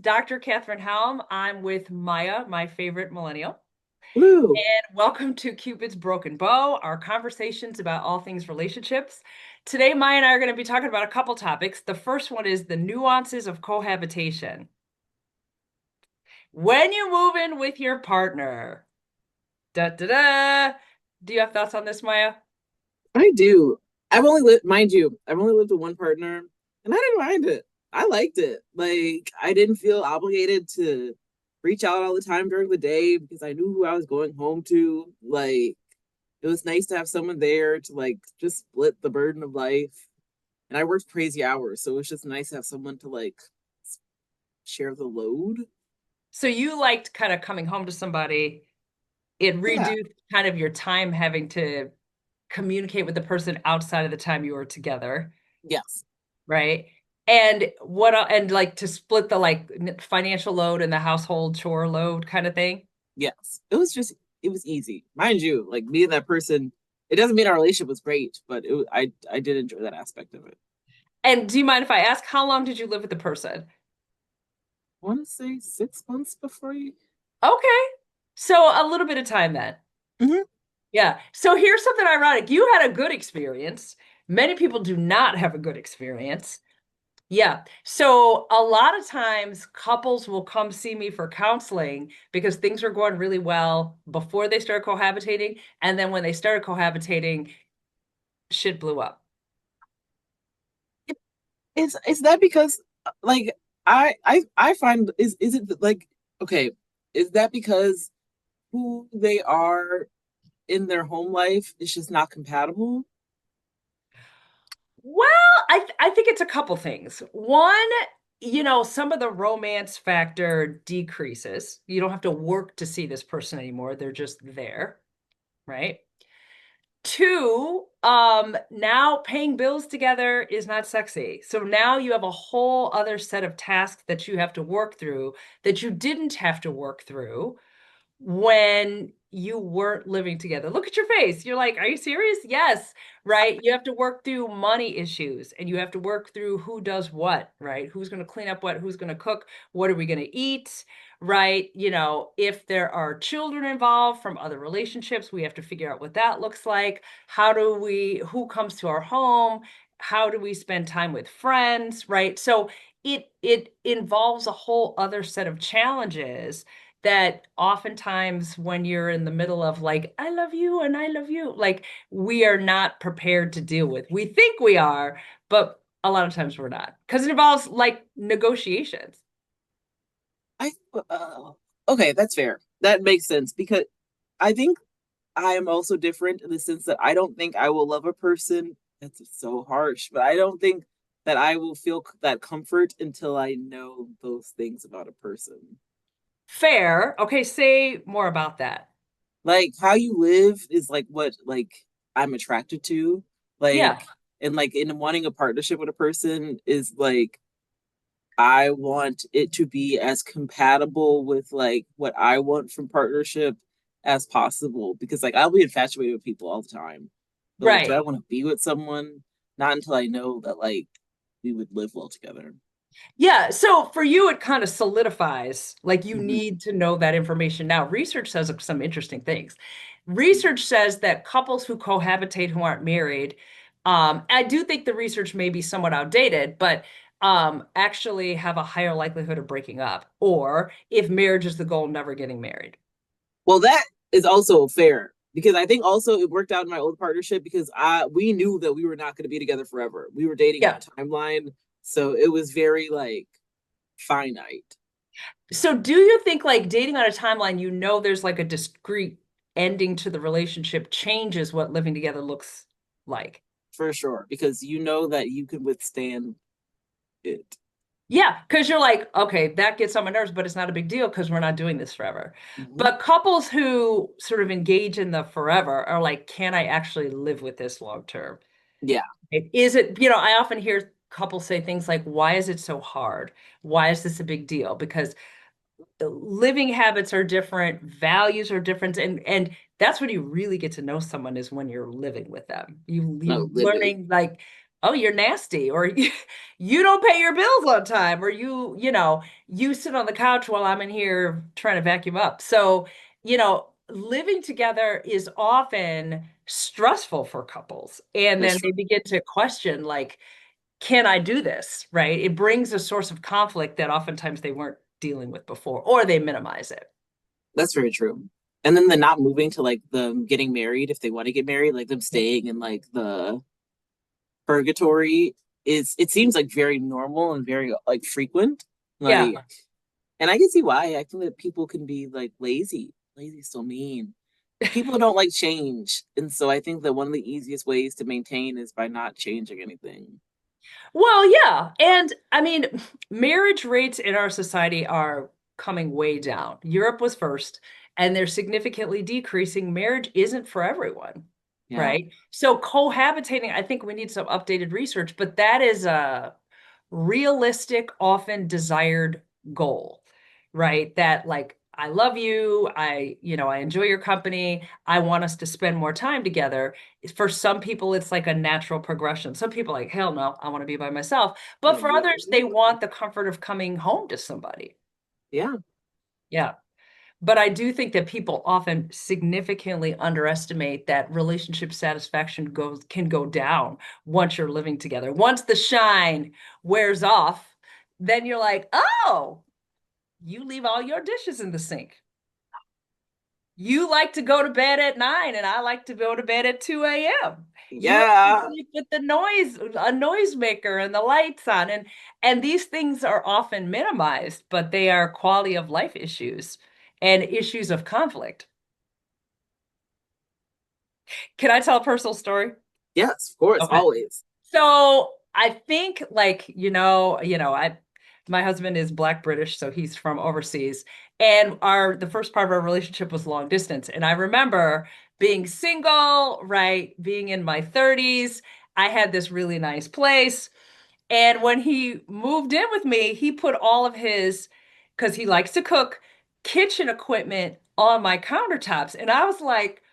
Dr. Catherine Helm. I'm with Maya, my favorite millennial. Woo. And welcome to Cupid's Broken Bow, our conversations about all things relationships. Today, Maya and I are going to be talking about a couple topics. The first one is the nuances of cohabitation. When you move in with your partner, da da da. Do you have thoughts on this, Maya? I do. I've only lived, mind you, I've only lived with one partner and I didn't mind it. I liked it. Like, I didn't feel obligated to reach out all the time during the day because I knew who I was going home to. Like, it was nice to have someone there to, like, just split the burden of life. And I worked crazy hours. So it was just nice to have someone to, like, share the load. So you liked kind of coming home to somebody. It Yeah. reduced kind of your time having to communicate with the person outside of the time you were together, Yes. right? And like to split the like financial load and the household chore load kind of thing. Yes. It was easy. Mind you, like me and that person, it doesn't mean our relationship was great, but I did enjoy that aspect of it. And do you mind if I ask how long did you live with the person? I want to say 6 months before you. Okay. So a little bit of time then. Mhm. Yeah. So here's something ironic. You had a good experience. Many people do not have a good experience. Yeah. So a lot of times couples will come see me for counseling because things are going really well before they start cohabitating. And then when they started cohabitating, shit blew up. Is that because like I find is it like okay, is that because who they are in their home life is just not compatible? Well, I think it's a couple things. One, some of the romance factor decreases. You don't have to work to see this person anymore. They're just there, right? Two, now paying bills together is not sexy. So now you have a whole other set of tasks that you have to work through that you didn't have to work through when you weren't living together. Look at your face. You're like, are you serious? Yes, right? You have to work through money issues and you have to work through who does what, right? Who's going to clean up what, who's going to cook, what are we going to eat, right? If there are children involved from other relationships, we have to figure out what that looks like. Who comes to our home? How do we spend time with friends, right? So it involves a whole other set of challenges that oftentimes when you're in the middle of like, I love you and I love you, like we are not prepared to deal with. We think we are, but a lot of times we're not because it involves like negotiations. I uh, okay, that's fair. That makes sense because I think I am also different in the sense that I don't think I will love a person. That's so harsh, but I don't think that I will feel that comfort until I know those things about a person. Fair. Okay, say more about that. Like how you live is like what like I'm attracted to. Yeah. Like and like in wanting a partnership with a person is like I want it to be as compatible with like what I want from partnership as possible because like I'll be infatuated with people all the time. But like do I Right. want to be with someone? Not until I know that like we would live well together. Yeah. So for you, it kind of solidifies like you Hmm. need to know that information. Now, research says some interesting things. Research says that couples who cohabitate who aren't married, I do think the research may be somewhat outdated, but actually have a higher likelihood of breaking up, or if marriage is the goal, never getting married. Well, that is also fair because I think also it worked out in my old partnership because I we knew that we were not going to be together forever. We were dating on a Yeah. timeline, so it was very like finite So do you think like dating on a timeline, there's like a discrete ending to the relationship changes what living together looks like? for sure because you know that you can withstand it. Yeah, because you're like, okay, that gets on my nerves, but it's not a big deal because we're not doing this forever. Hmm. But couples who sort of engage in the forever are like, can I actually live with this long term? Yeah, Is it, I often hear couples say things like, why is it so hard? Why is this a big deal? Because living habits are different, values are different, and that's when you really get to know someone is when you're living with them. You no, living. learning like, oh, you're nasty, or you don't pay your bills on time, or you sit on the couch while I'm in here trying to vacuum up. So, living together is often stressful for couples. And That's then true. they begin to question, like, can I do this? Right? It brings a source of conflict that oftentimes they weren't dealing with before, or they minimize it. That's very true. And then the not moving to like them getting married if they want to get married, like them staying in like the purgatory is it seems like very normal and very like frequent. Yeah. Like and I can see why. I think that people can be like lazy. Lazy is so mean. People don't like change. And so I think that one of the easiest ways to maintain is by not changing anything. Well, yeah. And I mean, marriage rates in our society are coming way down. Europe was first, and they're significantly decreasing. Marriage isn't for everyone, Yeah. right? So cohabitating, I think we need some updated research, but that is a realistic, often desired goal, right? That like I love you, I enjoy your company, I want us to spend more time together. For some people, it's like a natural progression. Some people are like, hell no, I want to be by myself. But for others, they want the comfort of coming home to somebody. Yeah. Yeah. But I do think that people often significantly underestimate that relationship satisfaction can go down once you're living together. Once the shine wears off, then you're like, oh, you leave all your dishes in the sink. You like to go to bed at 9 and I like to go to bed at 2 a.m. You have to Yeah. sleep with a noisemaker and the lights on. And these things are often minimized, but they are quality of life issues and issues of conflict. Can I tell a personal story? Yes, of course, Okay. always. So I think like, my husband is Black British, so he's from overseas. And the first part of our relationship was long distance. And I remember being single, right? Being in my 30s. I had this really nice place. And when he moved in with me, he put all of his, because he likes to cook, kitchen equipment on my countertops. And I was like,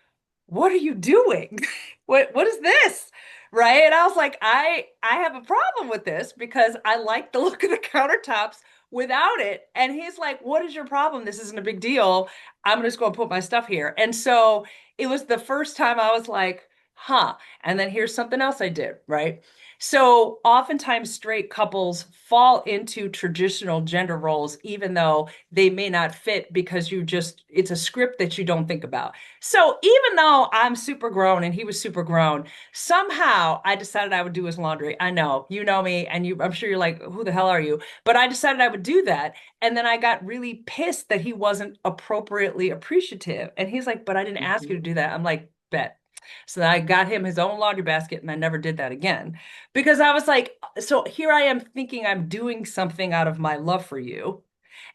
what are you doing? What is this? Right? And I was like, I have a problem with this because I like the look of the countertops without it. And he's like, what is your problem? This isn't a big deal. I'm just going to put my stuff here. And so it was the first time I was like, huh. And then here's something else I did, right? So oftentimes straight couples fall into traditional gender roles, even though they may not fit because it's a script that you don't think about. So even though I'm super grown and he was super grown, somehow I decided I would do his laundry. I know, you know me, and I'm sure you're like, who the hell are you? But I decided I would do that. And then I got really pissed that he wasn't appropriately appreciative. And he's like, but I didn't ask you to Mhm. do that. I'm like, bet. So then I got him his own laundry basket and I never did that again because I was like, so here I am thinking I'm doing something out of my love for you.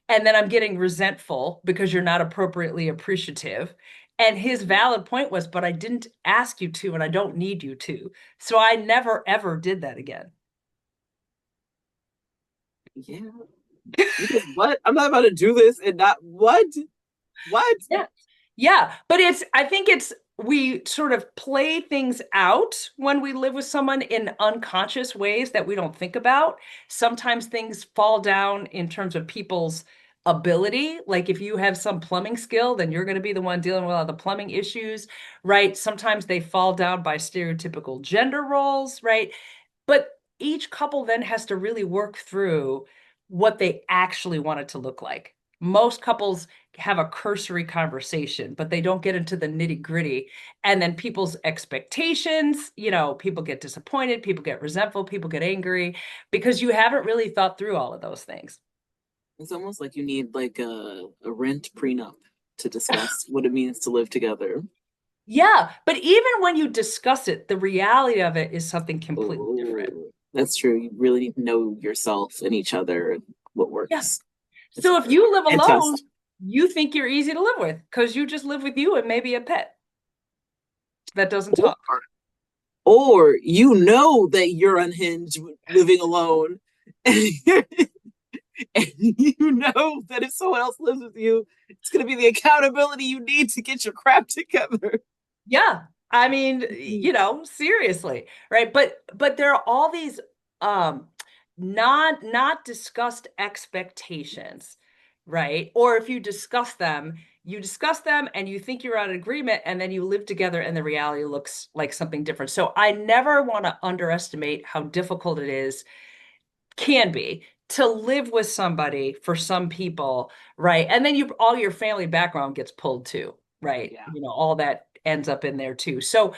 And then I'm getting resentful because you're not appropriately appreciative. And his valid point was, but I didn't ask you to, and I don't need you to. So I never, ever did that again. Yeah. Because what? I'm not about to do this and not what? What? Yeah. Yeah. But I think we sort of play things out when we live with someone in unconscious ways that we don't think about. Sometimes things fall down in terms of people's ability. Like if you have some plumbing skill, then you're going to be the one dealing with all the plumbing issues, right? Sometimes they fall down by stereotypical gender roles, right? But each couple then has to really work through what they actually want it to look like. Most couples have a cursory conversation, but they don't get into the nitty gritty. And then people's expectations, people get disappointed, people get resentful, people get angry because you haven't really thought through all of those things. It's almost like you need like a rent prenup to discuss what it means to live together. Yeah, but even when you discuss it, the reality of it is something completely different. Oh, that's true. You really need to know yourself and each other and what Yeah. works. It's So if hard. you live And alone, test. you think you're easy to live with because you just live with you and maybe a pet that doesn't Or, talk. or you know that you're unhinged living alone. And you know that if someone else lives with you, it's going to be the accountability you need to get your crap together. Yeah. I mean, seriously, right? But there are all these um not discussed expectations, right? Or if you discuss them and you think you're on an agreement and then you live together and the reality looks like something different. So I never want to underestimate how difficult it is can be to live with somebody for some people, right? And then you all your family background gets pulled too, right? Yeah. All that ends up in there too. So,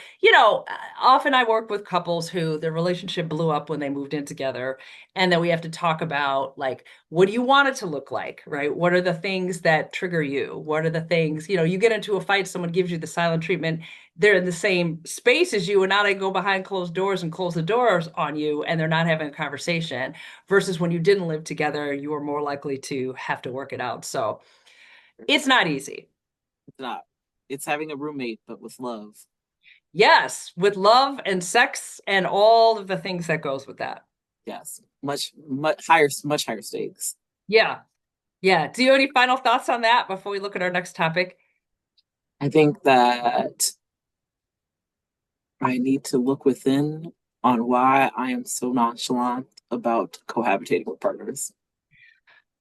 often I work with couples who their relationship blew up when they moved in together. And then we have to talk about like, what do you want it to look like, right? What are the things that trigger you? What are the things, you get into a fight, someone gives you the silent treatment, they're in the same space as you, and now they go behind closed doors and close the doors on you, and they're not having a conversation versus when you didn't live together, you were more likely to have to work it out. So it's not easy. It's not. It's having a roommate, but with love. Yes, with love and sex and all of the things that goes with that. Yes. Much higher stakes. Yeah. Yeah. Do you have any final thoughts on that before we look at our next topic? I think that I need to look within on why I am so nonchalant about cohabitating with partners.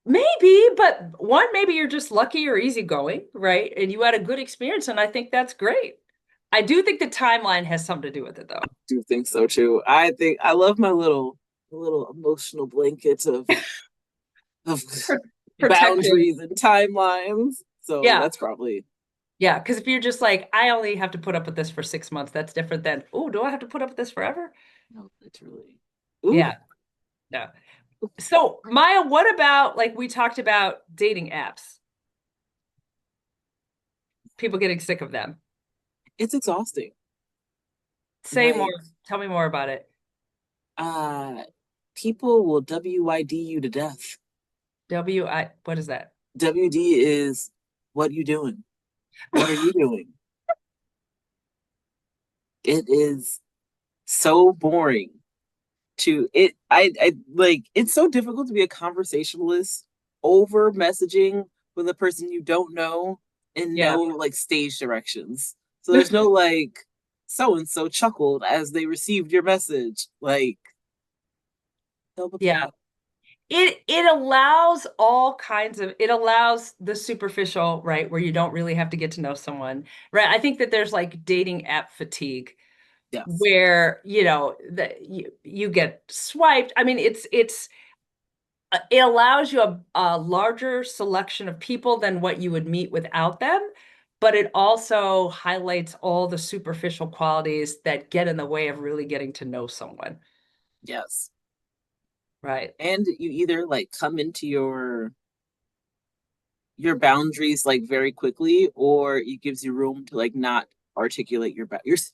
Maybe, but one, maybe you're just lucky or easygoing, right? And you had a good experience, and I think that's great. I do think the timeline has something to do with it, though. Do think so too. I think I love my little emotional blanket of Protective. boundaries and timelines. So Yeah. that's probably Yeah. Because if you're just like, I only have to put up with this for 6 months, that's different than, oh, do I have to put up with this forever? no, literally. Ooh, Yeah. No. So, Maya, what about like we talked about dating apps, people getting sick of them? it's exhausting. Say more. Like Tell me more about it. uh people will WYD you to death. What is that? WD is what you doing? What are you doing? It is so boring to it. I like it's so difficult to be a conversationalist over messaging with a person you don't know and Yeah. no like stage directions. So there's no like so and so chuckled as they received your message. Like, hell with Yeah. that. It allows all kinds of it allows the superficial, right, where you don't really have to get to know someone. Right. I think that there's like dating app fatigue Yes. where, that you get swiped. I mean, it allows you a larger selection of people than what you would meet without them, but it also highlights all the superficial qualities that get in the way of really getting to know someone. Yes. Right. And you either like come into your boundaries like very quickly or it gives you room to like not articulate your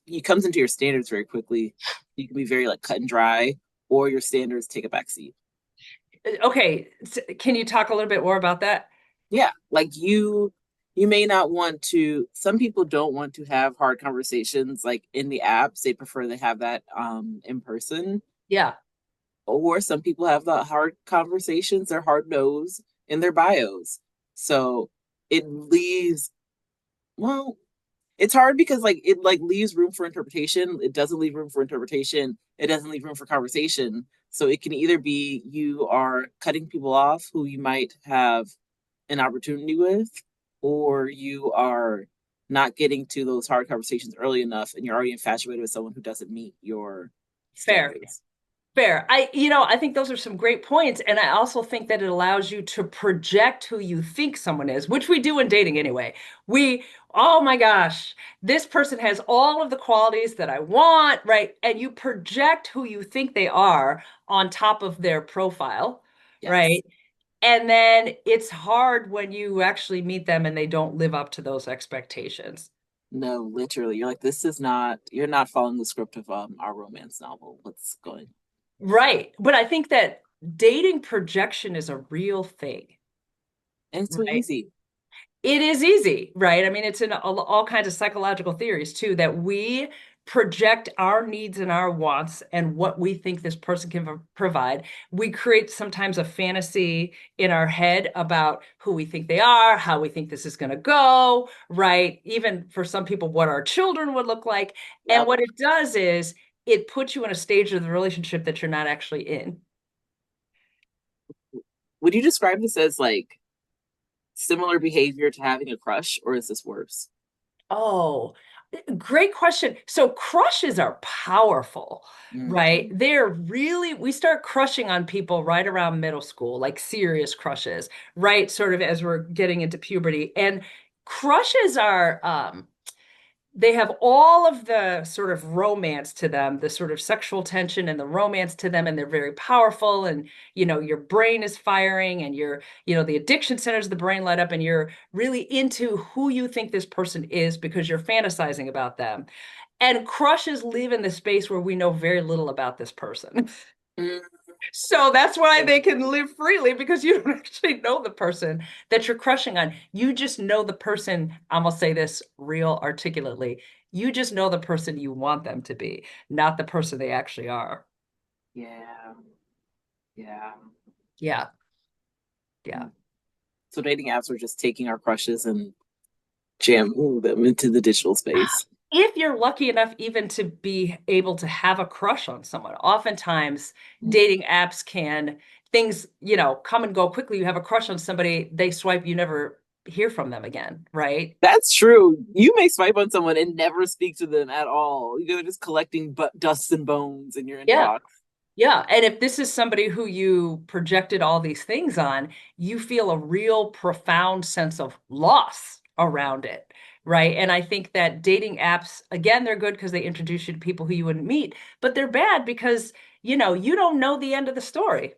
you comes into your standards very quickly. You can be very like cut and dry or your standards take a backseat. Okay. Can you talk a little bit more about that? Yeah, like you may not want to, some people don't want to have hard conversations like in the apps. They prefer to have that in person. Yeah. Or some people have the hard conversations, their hard nose in their bios. So it leaves, well, it's hard because like it like leaves room for interpretation. It doesn't leave room for interpretation. It doesn't leave room for conversation. So it can either be you are cutting people off who you might have an opportunity with, or you are not getting to those hard conversations early enough and you're already infatuated with someone who doesn't meet your Fair. standards. Fair. I think those are some great points. And I also think that it allows you to project who you think someone is, which we do in dating anyway. Oh my gosh, this person has all of the qualities that I want, right? And you project who you think they are on top of their profile, Yes. right? And then it's hard when you actually meet them and they don't live up to those expectations. No, literally. You're like, this is not, you're not following the script of our romance novel. What's going Right. But I think that dating projection is a real thing, and it's so right? easy. It is easy, right? I mean, it's in all kinds of psychological theories too that we project our needs and our wants and what we think this person can provide. We create sometimes a fantasy in our head about who we think they are, how we think this is going to go, right? Even for some people, what our children would look like. And Yep. what it does is it puts you in a stage of the relationship that you're not actually in. Would you describe this as like similar behavior to having a crush, or is this worse? Oh, great question. So crushes are powerful, right? Mm. They're really, we start crushing on people right around middle school, like serious crushes, right? Sort of as we're getting into puberty. And crushes are, they have all of the sort of romance to them, the sort of sexual tension and the romance to them, and they're very powerful. And, your brain is firing and the addiction centers of the brain light up, and you're really into who you think this person is because you're fantasizing about them. And crushes live in the space where we know very little about this person. Mm. So that's why they can live freely because you don't actually know the person that you're crushing on. You just know the person, I'm gonna say this real articulately. You just know the person you want them to be, not the person they actually are. Yeah, yeah. Yeah, yeah. Mm. So dating apps are just taking our crushes and jamming them into the digital space. If you're lucky enough even to be able to have a crush on someone, oftentimes Mm. dating apps can, things, come and go quickly. You have a crush on somebody, they swipe, you never hear from them again, right? That's true. You may swipe on someone and never speak to them at all. You're just collecting dust and bones in your Yeah. inbox. Yeah. And if this is somebody who you projected all these things on, you feel a real profound sense of loss around it. Right. And I think that dating apps, again, they're good because they introduce you to people who you wouldn't meet, but they're bad because, you don't know the end of the story.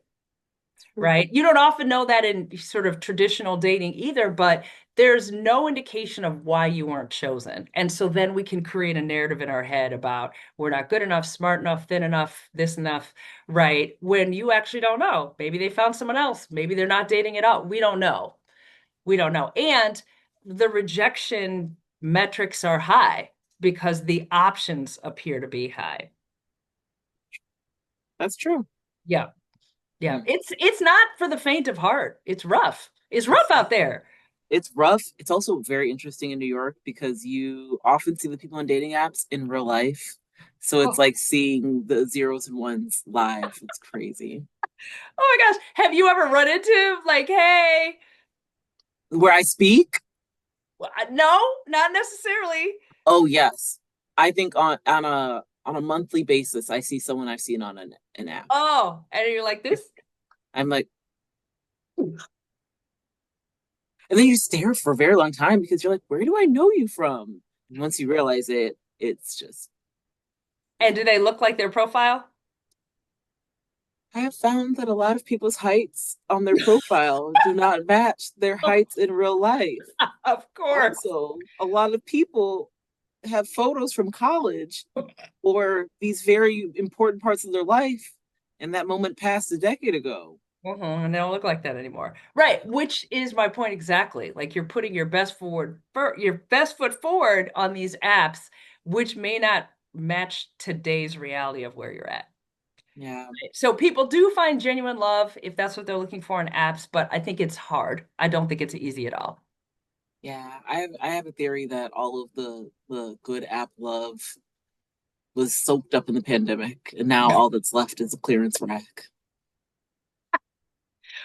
Right. You don't often know that in sort of traditional dating either, but there's no indication of why you weren't chosen. And so then we can create a narrative in our head about we're not good enough, smart enough, thin enough, this enough, right? When you actually don't know. Maybe they found someone else. Maybe they're not dating it out. We don't know. We don't know. And the rejection metrics are high because the options appear to be high. That's true. Yeah. Yeah. Mm. It's not for the faint of heart. It's rough. It's rough It's out there. it's rough. It's also very interesting in New York because you often see the people on dating apps in real life. So it's Oh, like seeing the zeros and ones live. It's crazy. oh my gosh. Have you ever run into like, hey, Where I speak, no, not necessarily. oh yes. I think on a monthly basis, I see someone I've seen on an app. Oh, and you're like this? I'm like, and then you stare for a very long time because you're like, where do I know you from? And once you realize it, it's just, And yeah. do they look like their profile? I have found that a lot of people's heights on their profile do not match their heights in real life. Of course. Also, a lot of people have photos from college or these very important parts of their life, and that moment passed a decade ago. And they don't look like that anymore. Right, which is my point exactly. Like you're putting your best foot forward on these apps, which may not match today's reality of where you're at. Yeah. So people do find genuine love if that's what they're looking for in apps, but I think it's hard. I don't think it's easy at all. Yeah, I have a theory that all of the good app love was soaked up in the pandemic, and now all that's left is a clearance rack.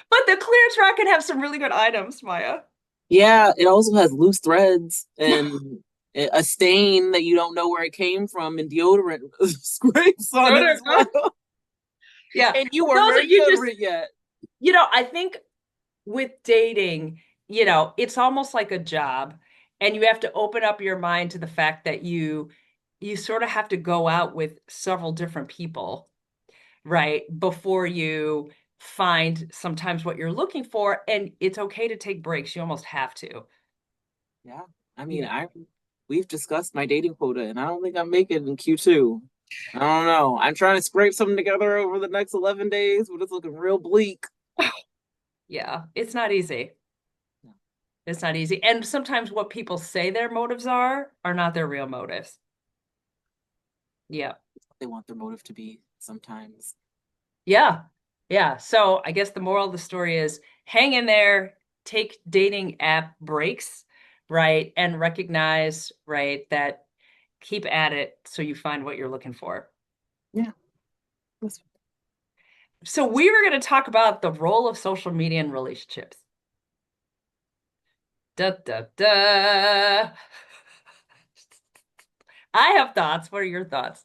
But the clearance rack can have some really good items, Maya. Yeah, it also has loose threads and a stain that you don't know where it came from, and deodorant scrapes on it as well. Yeah. And you Well, weren't those are wearing you just, deodorant yet. I think with dating, it's almost like a job, and you have to open up your mind to the fact that you sort of have to go out with several different people, right? Before you find sometimes what you're looking for, and it's okay to take breaks. You almost have to. Yeah, I mean, Yeah. I we've discussed my dating quota, and I don't think I'm making it in Q2. I don't know. I'm trying to scrape something together over the next 11 days, but it's looking real bleak. Yeah, it's not easy. It's not easy. And sometimes what people say their motives are not their real motives. Yeah. They want their motive to be sometimes. Yeah. Yeah. So I guess the moral of the story is hang in there, take dating app breaks, right? And recognize, right, that keep at it so you find what you're looking for. Yeah. So we were going to talk about the role of social media in relationships. Da da da. I have thoughts. What are your thoughts?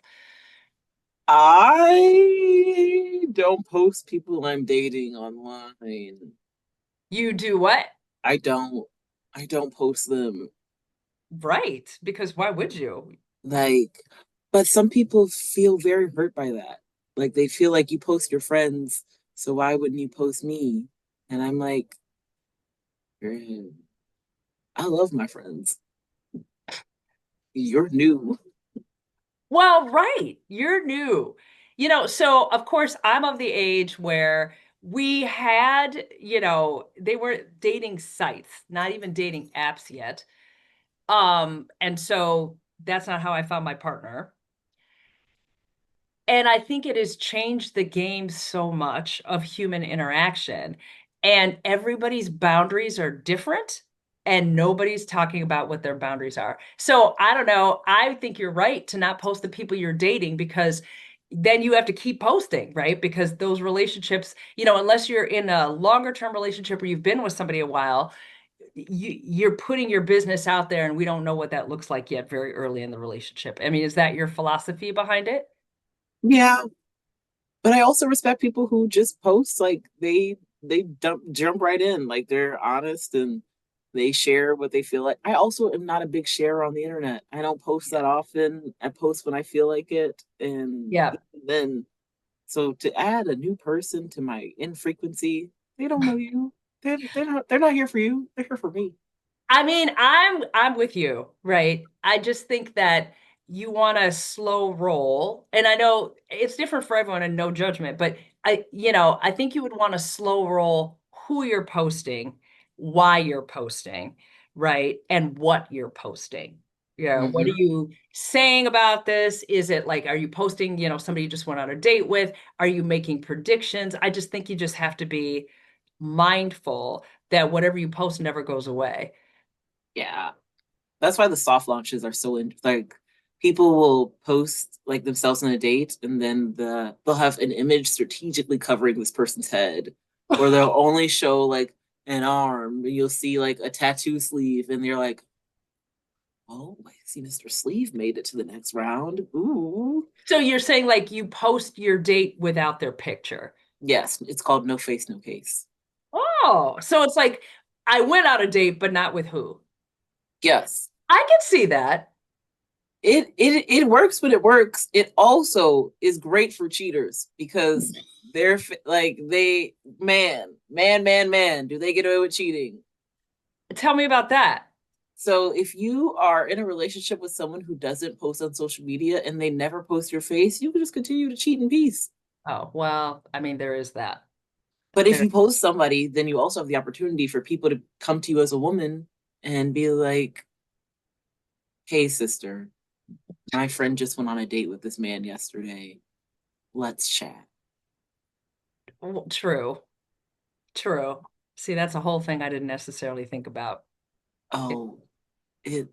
I don't post people I'm dating online. You do what? I don't. I don't post them. Right, because why would you? Like, but some people feel very hurt by that. Like they feel like you post your friends, so why wouldn't you post me? And I'm like, "Eh, I love my friends. You're new. Well, right. You're new. So of course, I'm of the age where we had, they were dating sites, not even dating apps yet. And so that's not how I found my partner. And I think it has changed the game so much of human interaction. And everybody's boundaries are different, and nobody's talking about what their boundaries are. So I don't know. I think you're right to not post the people you're dating because then you have to keep posting, right? Because those relationships, unless you're in a longer term relationship or you've been with somebody a while, you're putting your business out there, and we don't know what that looks like yet very early in the relationship. I mean, is that your philosophy behind it? Yeah, but I also respect people who just post like they jump right in, like they're honest and they share what they feel like. I also am not a big sharer on the internet. I don't post that often. I post when I feel like it, and Yeah. even then, so to add a new person to my infrequency, they don't know you. They're not here for you. They're here for me. I mean, I'm with you, right? I just think that you want a slow roll, and I know it's different for everyone and no judgment, but I think you would want to slow roll who you're posting, why you're posting, right? And what you're posting. Yeah, what are Hmm. you saying about this? Is it like, are you posting, somebody you just went on a date with? Are you making predictions? I just think you just have to be mindful that whatever you post never goes away. Yeah. That's why the soft launches are so like people will post like themselves on a date and then they'll have an image strategically covering this person's head, or they'll only show like an arm. You'll see like a tattoo sleeve, and you're like, oh, I see Mr. Sleeve made it to the next round. Ooh. So you're saying like you post your date without their picture. Yes, it's called no face, no case. Oh, so it's like I went on a date, but not with who? Yes. I can see that. It works when it works. It also is great for cheaters because like they man, do they get away with cheating? Tell me about that. So if you are in a relationship with someone who doesn't post on social media and they never post your face, you can just continue to cheat in peace. Oh, well, I mean, there is that. But if There. you post somebody, then you also have the opportunity for people to come to you as a woman and be like, "Hey, sister, my friend just went on a date with this man yesterday. Let's chat." Well, true. True. See, that's a whole thing I didn't necessarily think about. It- Oh, it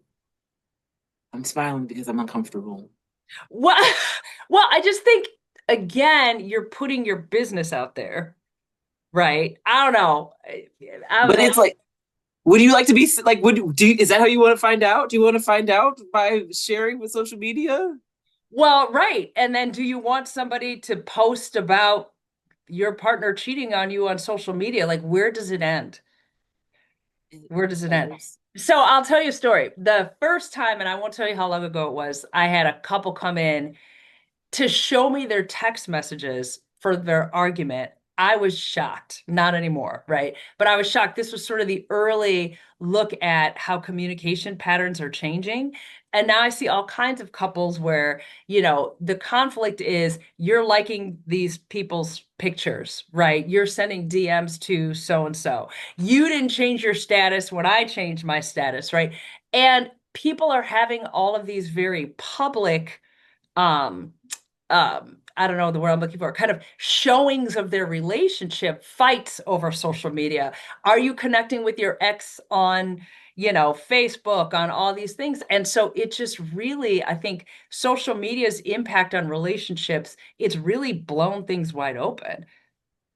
I'm smiling because I'm uncomfortable. Well, well, I just think again, you're putting your business out there, right? I don't know. But I, it's like, would you like to be like, is that how you want to find out? Do you want to find out by sharing with social media? Well, right. And then do you want somebody to post about your partner cheating on you on social media? Like, where does it end? It Where does it end? does. So I'll tell you a story. The first time, and I won't tell you how long ago it was, I had a couple come in to show me their text messages for their argument. I was shocked. Not anymore, right? But I was shocked. This was sort of the early look at how communication patterns are changing. And now I see all kinds of couples where, the conflict is you're liking these people's pictures, right? You're sending DMs to so and so. You didn't change your status when I changed my status, right? And people are having all of these very public um I don't know the word I'm looking for, kind of showings of their relationship, fights over social media. Are you connecting with your ex on, Facebook, on all these things? And so it just really, I think social media's impact on relationships, it's really blown things wide open.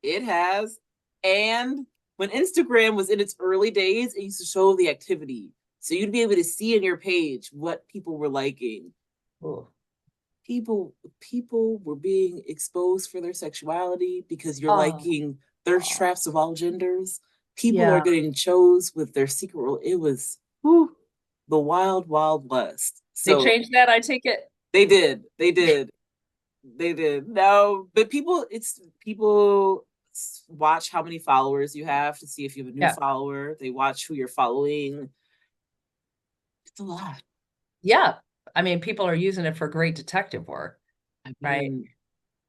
It has. And when Instagram was in its early days, it used to show the activity. So you'd be able to see in your page what people were liking. Ooh. People were being exposed for their sexuality because you're Oh, liking thirst traps of all genders. People are yeah. getting chose with their secret role. It was whew, the wild, wild west. They So changed that, I take it. they did. They did. They did. No, but people watch how many followers you have to see if you have a new Yeah. follower. They watch who you're following. It's a lot. Yeah. I mean, people are using it for great detective work, I right? mean,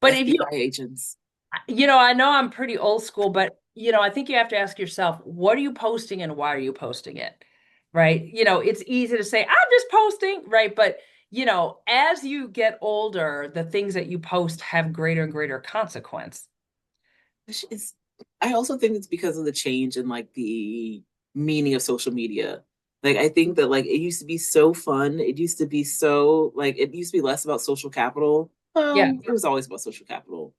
But if you FBI agents. I know I'm pretty old school, but I think you have to ask yourself, what are you posting and why are you posting it? Right? It's easy to say, I'm just posting, right? But, as you get older, the things that you post have greater and greater consequence. It's, I also think it's because of the change in like the meaning of social media. Like I think that like it used to be so fun. It used to be so like it used to be less about social capital. Yeah. It was always about social capital.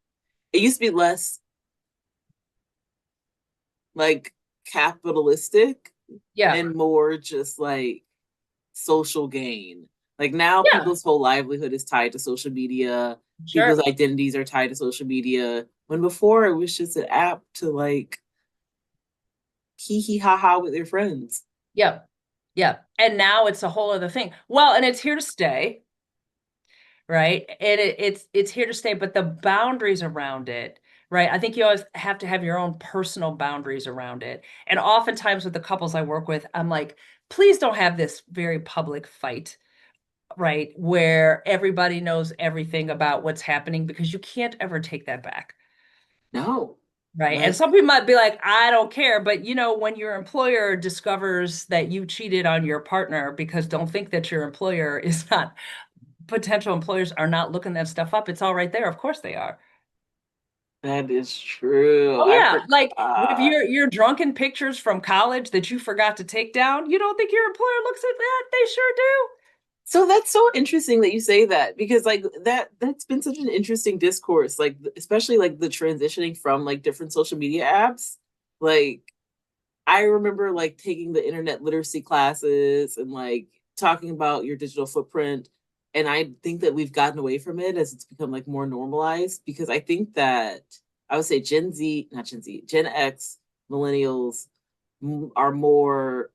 It used to be less like capitalistic Yeah. and more just like social gain. Like now Yeah. people's whole livelihood is tied to social media. People's Sure. identities are tied to social media. When before it was just an app to like hee hee ha ha with your friends. Yeah. Yeah. And now it's a whole other thing. Well, and it's here to stay, right? And it's here to stay, but the boundaries around it, right? I think you always have to have your own personal boundaries around it. And oftentimes with the couples I work with, I'm like, please don't have this very public fight, right? Where everybody knows everything about what's happening because you can't ever take that back. No. Right. And Like some people might be like, I don't care. But when your employer discovers that you cheated on your partner, because don't think that your employer is not, potential employers are not looking that stuff up. It's all right there. Of course they are. that is true. Oh I yeah. Like with forgot. your drunken pictures from college that you forgot to take down, you don't think your employer looks at that? They sure do. So that's so interesting that you say that because like that's been such an interesting discourse, like especially like the transitioning from like different social media apps. Like I remember like taking the internet literacy classes and like talking about your digital footprint. And I think that we've gotten away from it as it's become like more normalized because I think that I would say Gen Z, not Gen Z, Gen X, millennials are more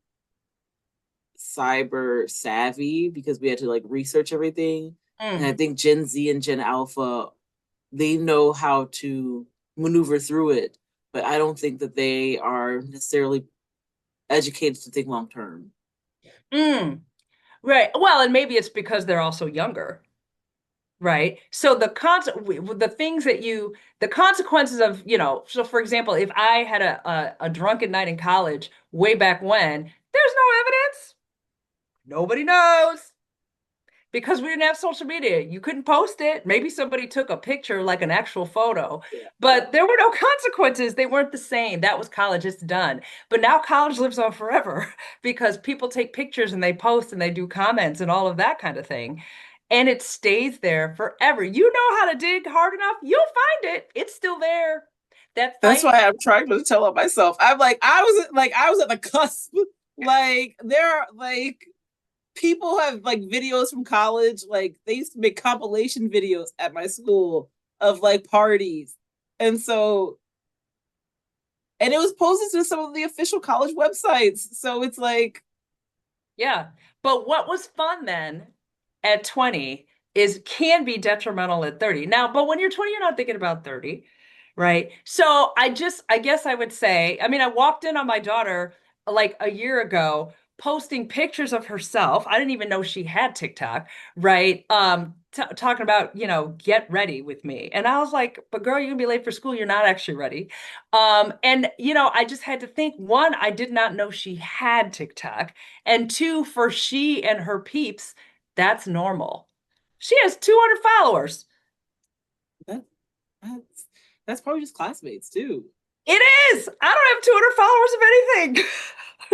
cyber savvy because we had to like research everything. And I Mm, think Gen Z and Gen Alpha, they know how to maneuver through it, but I don't think that they are necessarily educated to think long term. mm. Right. Well, and maybe it's because they're also younger. Right. So the things that the consequences of, so for example, if I had a drunken night in college way back when, there's no evidence. Nobody knows because we didn't have social media. You couldn't post it. Maybe somebody took a picture, like an actual photo, Yeah. but there were no consequences. They weren't the same. That was college. It's done. But now college lives on forever because people take pictures and they post and they do comments and all of that kind of thing. And it stays there forever. You know how to dig hard enough, you'll find it. It's still there. That That's fight. why I'm trying to tell it myself. I'm like I was at the cusp. Like there are like people have like videos from college. Like they used to make compilation videos at my school of like parties. And so and it was posted to some of the official college websites. So it's like, Yeah. But what was fun then at 20 is can be detrimental at 30. Now, but when you're 20, you're not thinking about 30, right? So I guess I would say, I mean, I walked in on my daughter like a year ago posting pictures of herself. I didn't even know she had TikTok, right? T Talking about, get ready with me. And I was like, but girl, you're gonna be late for school. You're not actually ready. And I just had to think, one, I did not know she had TikTok. And two, for she and her peeps, that's normal. She has 200 followers. That that's that's probably just classmates too. It is. I don't have 200 followers of anything.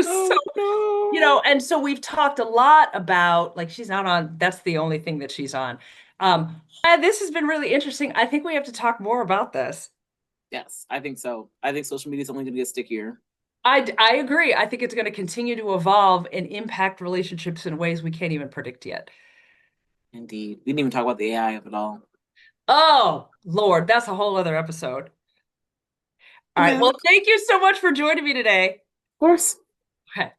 So, Oh no. and so we've talked a lot about like she's not on, that's the only thing that she's on. And this has been really interesting. I think we have to talk more about this. Yes, I think so. I think social media is only going to get stickier. I agree. I think it's going to continue to evolve and impact relationships in ways we can't even predict yet. Indeed. We didn't even talk about the AI of it all. Oh, Lord, that's a whole other episode. All right. Yeah, Well, of thank you so much for joining me today. course. Okay.